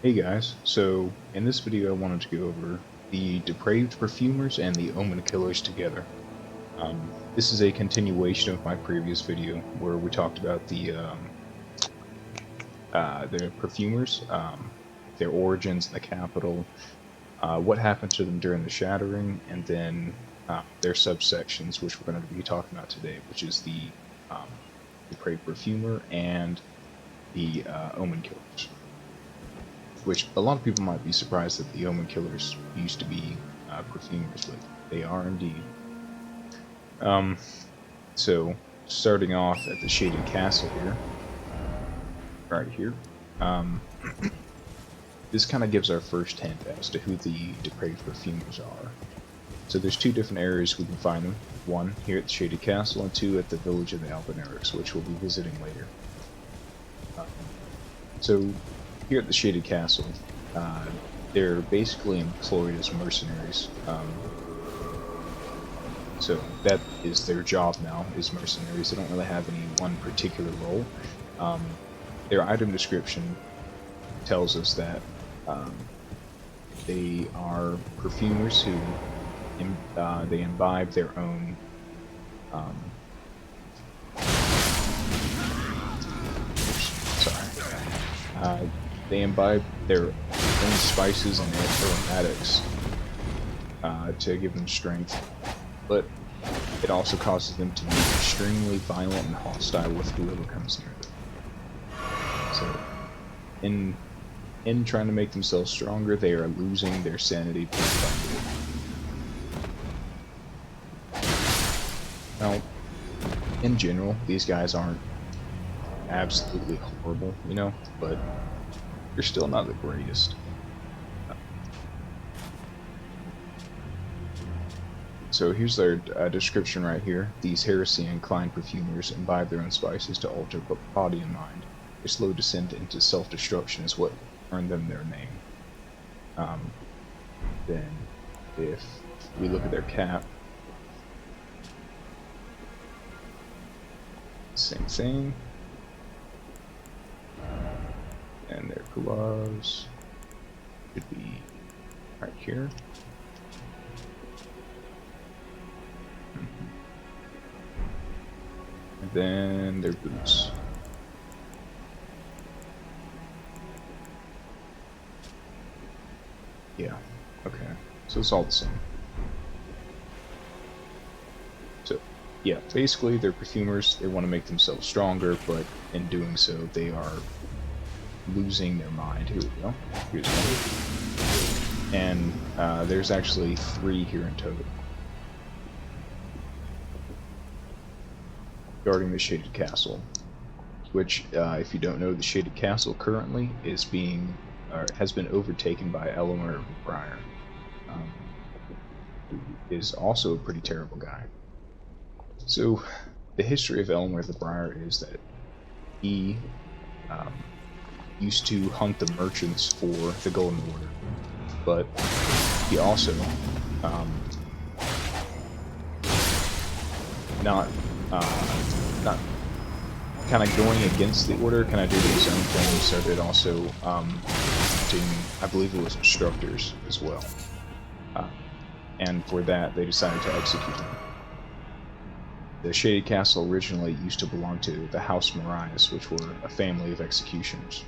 Hey guys, so in this video I wanted to go over the Depraved Perfumers and the Omen Killers together. This is a continuation of my previous video where we talked about the Perfumers, their origins in the capital, what happened to them during the Shattering, and then their subsections, which we're going to be talking about today, which is the um, Depraved Perfumer and the Omen Killers. Which a lot of people might be surprised that the Omen Killers used to be perfumers, but they are indeed. Um, so, starting off at the Shady Castle here, right here, um, this kind of gives our first hint as to who the Depraved Perfumers are. So there's two different areas we can find them. One here at the Shady Castle, and two at the village of the Albinerics, which we'll be visiting later. So here at the Shady Castle, uh, they're basically employed as mercenaries. So that is their job now, is mercenaries. They don't really have any one particular role. Um, their item description tells us that um, they are perfumers who they imbibe their own um, sorry. They imbibe their own spices and aromatics to give them strength, but it also causes them to be extremely violent and hostile with whoever comes near them. So, in trying to make themselves stronger, they are losing their sanity bit by bit. Now, in general, these guys aren't absolutely horrible, you know, but they're still not the greatest. So here's their description right here. These heresy-inclined perfumers imbibe their own spices to alter body and mind. Their slow descent into self-destruction is what earned them their name. Then, if we look at their cap, same thing. And their gloves should be right here. And then their boots. Yeah, okay. So it's all the same. So, yeah, basically they're perfumers. They want to make themselves stronger, but in doing so, they are losing their mind. Here we go. Here's one. And there's actually 3 here in total. Guarding the Shady Castle, which, if you don't know, the Shady Castle currently is has been overtaken by Elmer the Briar, who is also a pretty terrible guy. So, the history of Elmer the Briar is that he used to hunt the merchants for the Golden Order, but he also not kind of going against the order, kind of doing his own thing. He started also hunting, I believe it was instructors as well, and for that they decided to execute him. The Shady Castle originally used to belong to the House Marias, which were a family of executioners.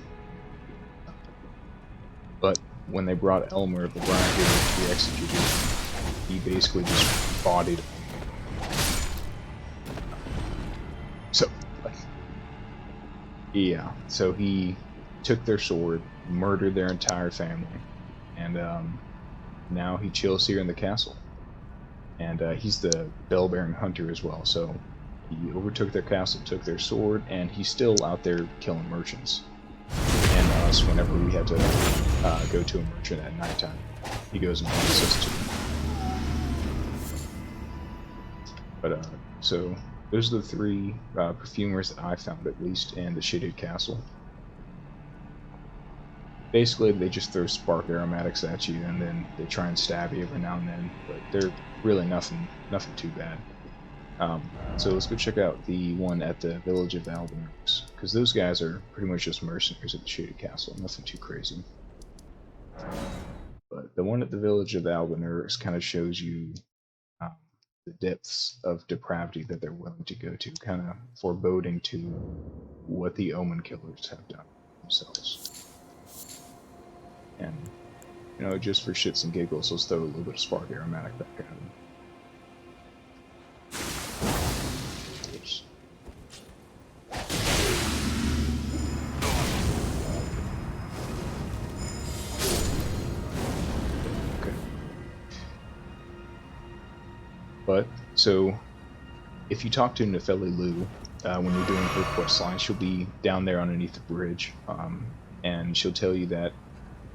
But when they brought Elmer the Briar here to be executed, he basically just bodied him. So, yeah, so he took their sword, murdered their entire family, and now he chills here in the castle. And he's the bell-bearing hunter as well, so he overtook their castle, took their sword, and he's still out there killing merchants. And us, whenever we have to go to a merchant at nighttime, he goes and hunts us too. But, so, those are the 3 perfumers that I found, at least, in the Shaded Castle. Basically, they just throw spark aromatics at you, and then they try and stab you every now and then, but they're really nothing too bad. So let's go check out the one at the village of the Albinerics, because those guys are pretty much just mercenaries at the Shady Castle, nothing too crazy. But the one at the village of the Albiners kind of shows you um, the depths of depravity that they're willing to go to, kind of foreboding to what the Omen Killers have done themselves. And, just for shits and giggles, let's throw a little bit of spark aromatic back at them. Cheers. Okay. But, so, if you talk to Nefeli Lu, when you're doing her quest line, she'll be down there underneath the bridge, and she'll tell you that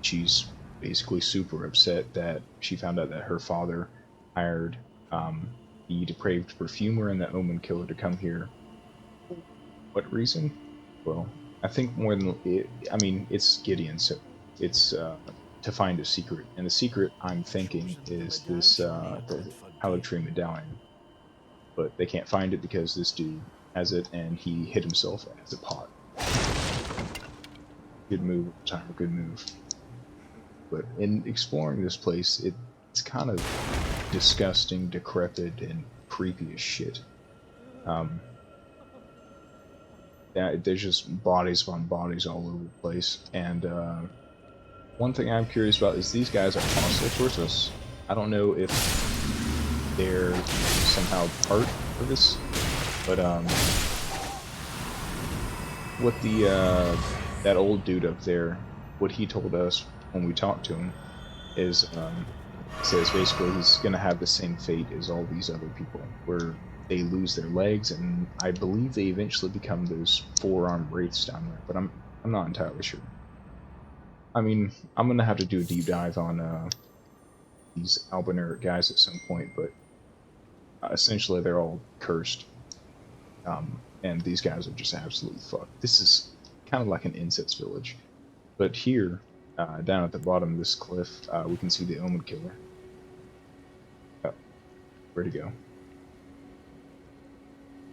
she's basically super upset that she found out that her father hired the Depraved Perfumer and the Omen Killer to come here. What reason? Well, I think more than I mean, it's Gideon, so it's to find a secret, and the secret I'm thinking is this the hallowed tree medallion, but they can't find it because this dude has it, and he hid himself as a pot. Good move, time, good move. But in exploring this place, it's kind of disgusting, decrepit, and creepy as shit. There's just bodies upon bodies all over the place. And one thing I'm curious about is these guys are hostile towards us. I don't know if they're somehow part of this, but what the that old dude up there, what he told us when we talked to him is says basically he's gonna have the same fate as all these other people, where they lose their legs, and I believe they eventually become those four-armed wraiths down there. But I'm not entirely sure. I mean, I'm gonna have to do a deep dive on these Albiner guys at some point, but essentially they're all cursed, and these guys are just absolutely fucked. This is kind of like an insects village, but here, down at the bottom of this cliff, we can see the Omen Killer. Oh, where'd he go?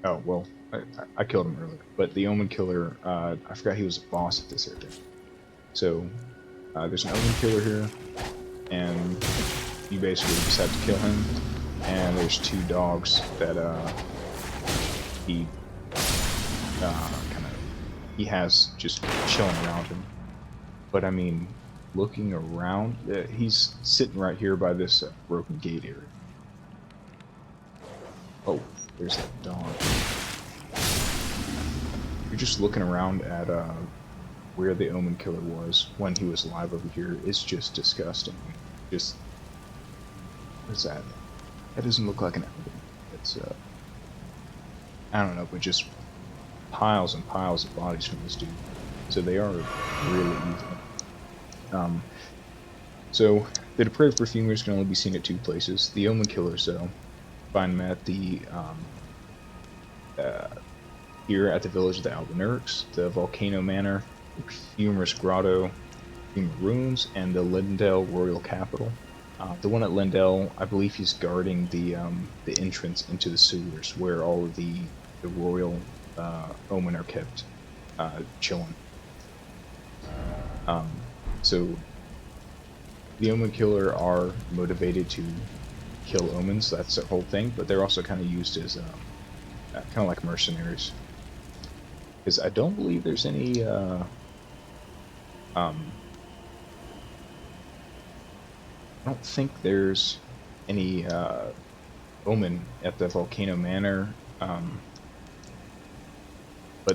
Oh, well, I killed him earlier. But the Omen Killer, I forgot he was a boss at this area. So, there's an Omen Killer here, and you basically just have to kill him. And there's two dogs that he he has just chilling around him. But I mean, looking around, he's sitting right here by this broken gate area. Oh, there's that dog. You're just looking around at where the Omen Killer was when he was alive over here. It's just disgusting. Just, what's that? That doesn't look like an elephant. It's I don't know, but just piles and piles of bodies from this dude. So they are really evil. So the Depraved Perfumers can only be seen at two places. The Omen Killers, though, find them at the here at the village of the Albinurks, the Volcano Manor, the Perfumers Grotto, Perfumer Ruins, and the Lindell Royal Capital. The one at Lindell, I believe he's guarding the entrance into the sewers where all of the royal Omen are kept chilling. So the Omen Killer are motivated to kill Omens, that's their whole thing, but they're also kind of used as kind of like mercenaries. Because I don't believe there's any I don't think there's any Omen at the Volcano Manor, but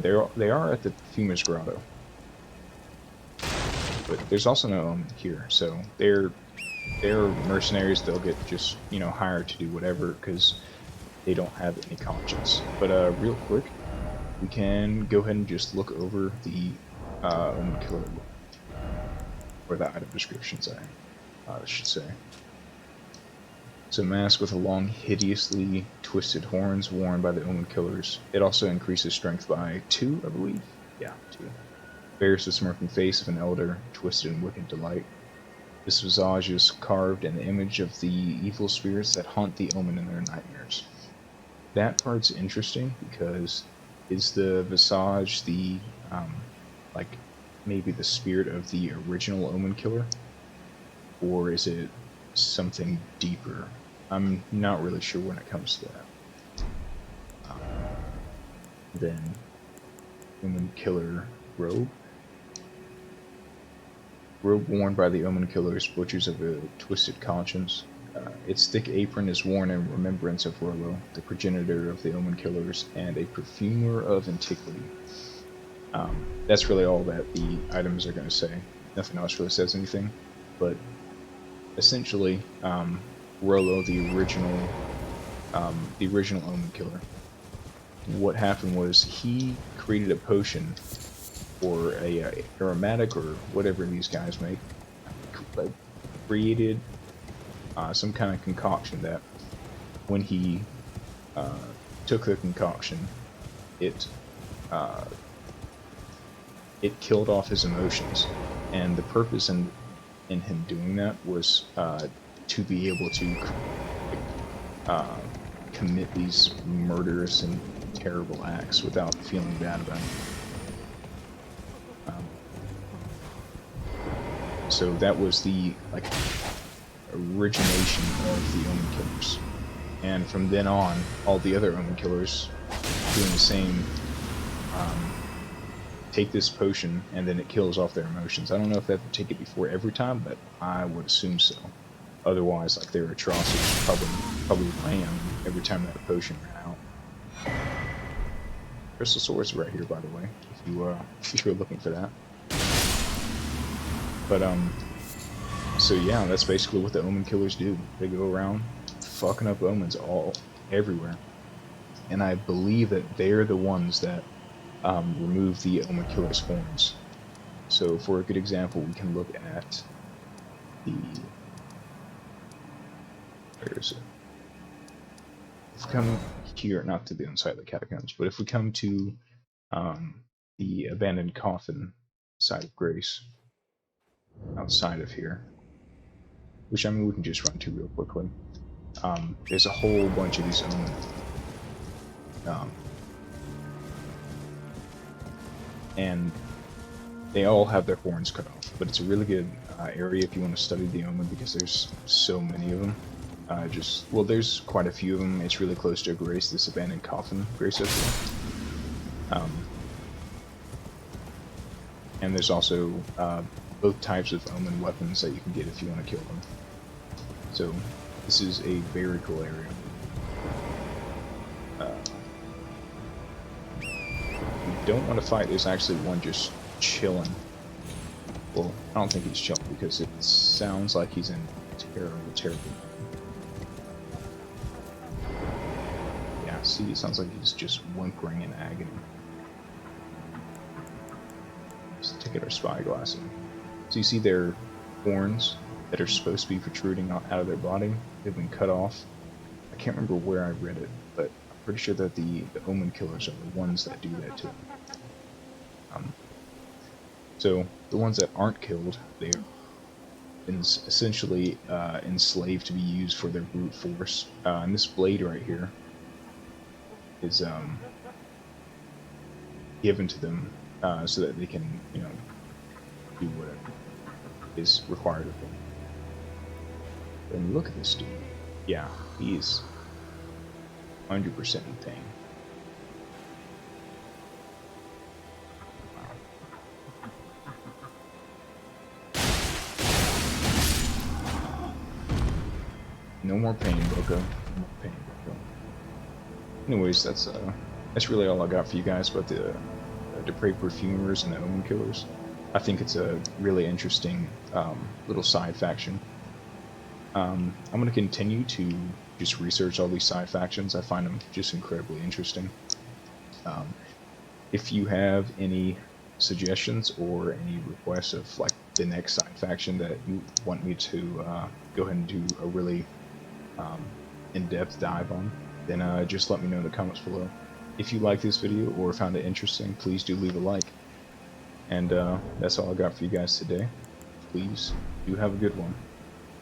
they are at the Perfumers Grotto. But there's also no Omen here, so they're mercenaries. They'll get just hired to do whatever because they don't have any conscience. But real quick, we can go ahead and just look over the Omen Killer, or the item descriptions, I should say. So, mask with a long, hideously twisted horns worn by the Omen Killers. It also increases strength by 2, I believe. Yeah, 2. Bears the smirking face of an elder, twisted in wicked delight. This visage is carved in the image of the evil spirits that haunt the Omen in their nightmares. That part's interesting because is the visage the like maybe the spirit of the original Omen Killer? or is it something deeper? I'm not really sure when it comes to that. Then Omen Killer robe. Robe worn by the Omen Killers, butchers of a twisted conscience. Its thick apron is worn in remembrance of Rollo, the progenitor of the Omen Killers, and a perfumer of antiquity. That's really all that the items are going to say. Nothing else really says anything, but essentially, Rollo, the original Omen Killer. What happened was he created a potion, or a aromatic, or whatever these guys make. Created some kind of concoction that, when he took the concoction, it killed off his emotions, and the purpose in him doing that was to be able to commit these murderous and terrible acts without feeling bad about it. So that was the origination of the Omen Killers, and from then on, all the other Omen Killers doing the same. Take this potion, and then it kills off their emotions. I don't know if they have to take it before every time, but I would assume so. Otherwise, like, their atrocities probably ran every time that potion ran out. Crystal swords right here, by the way, if you're looking for that. But so yeah, that's basically what the Omen Killers do. They go around fucking up omens everywhere, and I believe that they're the ones that remove the Omen Killer's horns. So for a good example, we can look at the... Where is it? If we come here, not to the Untitled Catacombs, but if we come to the Abandoned Coffin side of Grace, outside of here, which, I mean, we can just run to real quickly. There's a whole bunch of these Omen. And they all have their horns cut off, but it's a really good area if you want to study the Omen, because there's so many of them. Well, there's quite a few of them. It's really close to Grace, this Abandoned Coffin, Grace as well. And there's also both types of Omen weapons that you can get if you want to kill them. So this is a very cool area. If you don't want to fight, there's actually one just chilling. Well, I don't think he's chilling, because it sounds like he's in terrible pain. Yeah, see, it sounds like he's just whimpering in agony. Let's take our spyglass in. So you see their horns that are supposed to be protruding out of their body. They've been cut off. I can't remember where I read it, but I'm pretty sure that the Omen Killers are the ones that do that too. So the ones that aren't killed, they're essentially enslaved to be used for their brute force. And this blade right here is given to them so that they can, you know, do whatever is required of them. And look at this dude. Yeah, he is 100% in pain. No more pain, Boko. No more pain, Boko. Anyways, that's really all I got for you guys about the Depraved Perfumers and the Omen Killers. I think it's a really interesting little side faction. I'm going to continue to just research all these side factions. I find them just incredibly interesting. If you have any suggestions or any requests of like the next side faction that you want me to go ahead and do a really in-depth dive on, then just let me know in the comments below. If you like this video or found it interesting, please do leave a like. And that's all I got for you guys today. Please do have a good one.